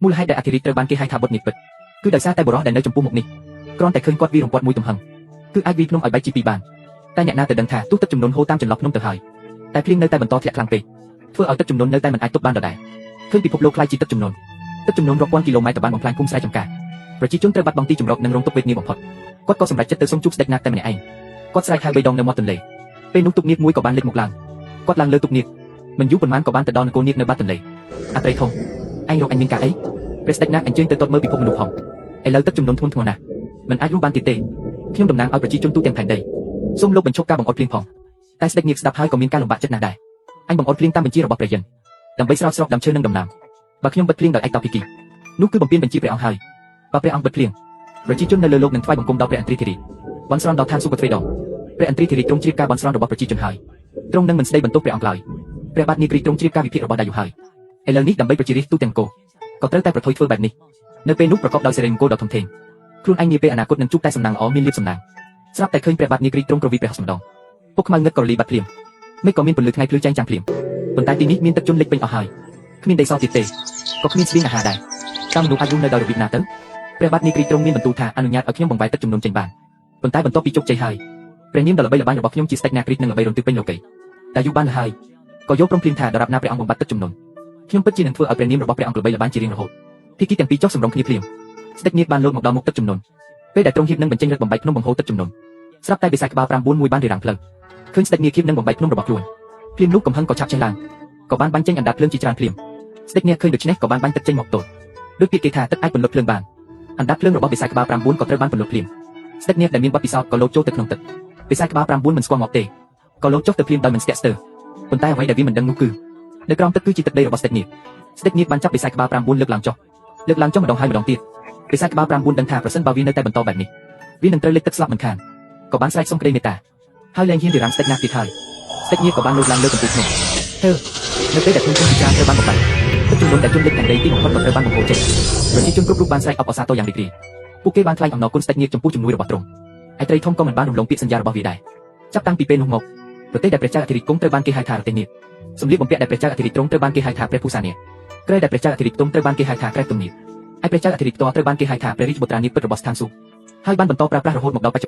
មូលហេតុដែលអធិរាជត្រូវបានគេហៅថាបុត្រនិព្វិតគឺដោយសារតែបរិះដែលនៅចំពោះមុខនេះគ្រាន់តែឃើញគាត់វារំពាត់មួយទំហឹងគឺអាចវាយភ្នំឲ្យបែកជាពីរបានតែអ្នកណាទៅដឹងថាទោះទឹកចំនួនហូរតាមចន្លោះភ្នំទៅហើយតែភ្លៀងនៅតែបន្តធ្លាក់ខ្លាំងពេកធ្វើឲ្យទឹកចំនួននៅតែមិនអាចទប់បានដដែលឃើញពិភពលោកខ្លាយជាទឹកចំនួនរាប់ពាន់គីឡូម៉ែត្រទៅបានបំផ្លាញភូមិស្រែចម្ការប្រជាជនត្រូវបាត់បង់ទីជម្រកនិងរងទុក្ខវេទនាបំផុតគាត់ក៏សម្រេចចិត្តទៅសុំជួបស្ដេចណាកតែម្នាក់ឯងគាត់ស្រែកហៅបីដងនៅមាត់ទន្លេពេលនោះទុកនាគមួយក៏បានលេចមកឡើងគាត់ឡើងលើទុកនាគមិនយូរប៉ុន្មានក៏បានទៅដល់នគរនាគនៅបាត់ទន្លេអត្រីធំឯងរកអញមានការអីព្រះស្ដេចណាកអញ្ជើញទៅទតមើលពិភពមនុស្សផងឥឡូវទឹកចំនួនធ្ងន់ធ្ងរណាស់មិនអាចរស់បានទៀតទេខ្ញុំតំណាងឲ្យប្រជាជនទូទាំងផែនដីសូមលោកបញ្ឈប់ការបង្អុតភ្លៀងផងតែស្ដេចនាគស្ដាប់ហើយក៏មានការលំបាកចិត្តណាស់ដែរអញបង្អុតភ្លៀងតាមបញ្ជារបស់ព្រះយិនដើម្បីស្រោចស្រពដើមឈើនិងដំណាំបើខ្ញុំបិទភ្លៀងដោយឯកតោភាគីនោះគឺបំពេញបញ្ជាព្រះអង្គហើយបើព្រះអង្គបិទភ្លៀងប្រជាជននៅលើលោកនឹងថ្វាយបង្គំដល់ព្រះអន្ត្រីធិរាជបន់ស្រន់ដល់ឋានសួគ៌ទ្វេដងព្រះអន្ត្រីធិរាជទ្រង់ជ្រាបការបន់ស្រន់របស់ប្រជាជនហើយទ្រង់នឹងមិនស្ដីបន្ទោសព្រះអង្គឡើយព្រះបាទនាគរីទ្រង់ជ្រាបការវិភាគរបស់ដាយុហើយឥឡូវនេះដើម្បីប្រជារាស្ត្រទូទាំងនគរក៏ត្រូវតែប្រថុយធ្វើបែបនេះនៅពេលនោះប្រកបដោយសិរីមង្គលដ៏ធំធេងខ្លួនឯងនាពេលអនាគតនឹងជួបតែសំណាងល្អមានលាភសំណាងស្រាប់តែឃើញព្រះបាទនាគរីទ្រង់ក្រវីព្រះហស្តម្ដងពុកខ្មៅងឹតក៏រលីបាត់ភ្លាមមិនក៏មានពន្លឺថ្ងៃភ្លឺចែងចាំងភ្លាមប៉ុន្តែទីនេះមានទឹកជន់លិចពេញអស់ហើយគ្មានដីសទៀតទេក៏គ្មានស្បៀងអាហារដែរតើមនុស្សអាចរស់នៅដោយរបៀបណាទៅព្រះបាទនាគរីទ្រង់មានបន្ទូលថាអនុញ្ញាតឲ្យខ្ញុំបង្វែរទឹកចំនួនចេញបានប៉ុន្តែបន្ទាប់ពីជោគជ័យហើយព្រះនាមដ៏ល្បីល្បាញរបស់ខ្ញុំជាស្ដេចនាគរីនឹងល្បីរន្ទឺពេញលោកីតែយូរបានហើយក៏យកព្រមព្រៀងថាដរាបណាព្រះអង្គបំបត្តិទឹកចំនួនខ្ញុំពិតជានឹងធ្វើឲ្យព្រះនាមរបស់ព្រះអង្គល្បីល្បាញជារៀងរហូតភាគីទាំងពីរចុះសម្រុងគ្នាភ្លាមស្ដេចនាគបានលោតមកដល់មុខទឹកចំនួនពេលដែលទ្រង់ហៀបនឹងបញ្ចេញរឹតបំបែកភ្នំបង្ហូរទឹកចំនួនស្រាប់តែបិសាចក្បាល9មួយបានរារាំងផ្លូវឃើញស្ដេចនាគហៀបនឹងបំបែកភ្នំរបស់ខ្លួនភ្លាមនោះកំហឹងក៏ឆាប់ចេញឡើងក៏បានបាញ់ចេញអណ្ដាតភ្លើងជាច្រើនភ្លាមស្ដេចនាគឃើញដូច្នេះក៏បានបាញ់ទឹកចេញមកទល់ដូចពាក្យគេថាទឹកអាចពន្លត់ភ្លើងបានអណ្ដាតភ្លើងរបស់បិសាចក្បាល9ក៏ត្រូវបានពន្លត់ភ្លាមស្ដេចនាគដែលមានបទពិសោធន៍ក៏លោតចូលទៅក្នុងទឹកបិសាចក្បាល9មិនស្គាល់មកទេក៏លោតចុះទៅភ្លាមដោយមិនស្ទាក់ស្ទើរប៉ុន្តែអ្វីដែលវាមិនដឹងនោះគឺនៅក្រោមទឹកគឺជាទឹកដីរបស់ស្ដេចនាគបានចាប់បិសាចក្បាល9លើកឡើងចុះម្ដងហើយម្ដងទៀតបិសាចក្បាល9ដឹងថាប្រសិនបើវានៅតែបន្តបែបនេះវានឹងត្រូវលិចទឹកស្លាប់មិនខានក៏បានស្រែកសុំក្តីមេត្តាហើយលែងហ៊ានរារាំងស្ដេចនាគទៀតហើយស្ដេចនាគក៏បានលោតឡើងលើកំពូលភ្នំនៅពេលដែលភ្នំជាច្រើនត្រូវបានបំបែកទឹកចំនួនដែលជន់លិចទាំងដីទីបំផុតក៏ត្រូវបានបង្ហូរចេញប្រជាជនគ្រប់រូបបានស្រែកអបអរសាទរយ៉ាងរីករាយពួកគេបានថ្លែងអំណរគុណស្ដេចនាគចំពោះជំនួយរបស់ទ្រង់ឯត្រីធំក៏មិនបានរំលងពាក្យសន្យារបស់វាដែរចាប់តាំងពីពេលនោះមកប្រទេសដែលព្រះចៅអធិរាជគង់ត្រូវបានគេហៅថាប្រទេសនាគសម្លៀកបំពាក់ដែលព្រះចៅអធិរាជទ្រង់ត្រូវបានគេហៅថាព្រះភូសានាគក្រែដែលព្រះចៅអធិរាជទ្រង់ត្រូវបានគេហៅថាក្រែទុំនាគឯព្រះចៅអធិរាជផ្ទាល់ត្រូវបានគេហៅថាព្រះរាជបុត្រានាគពិតរបស់ស្ថានសួគ៌ហើយបានបន្តប្រើប្រាស់រហូតមកដល់បច្ចុប្បន្ន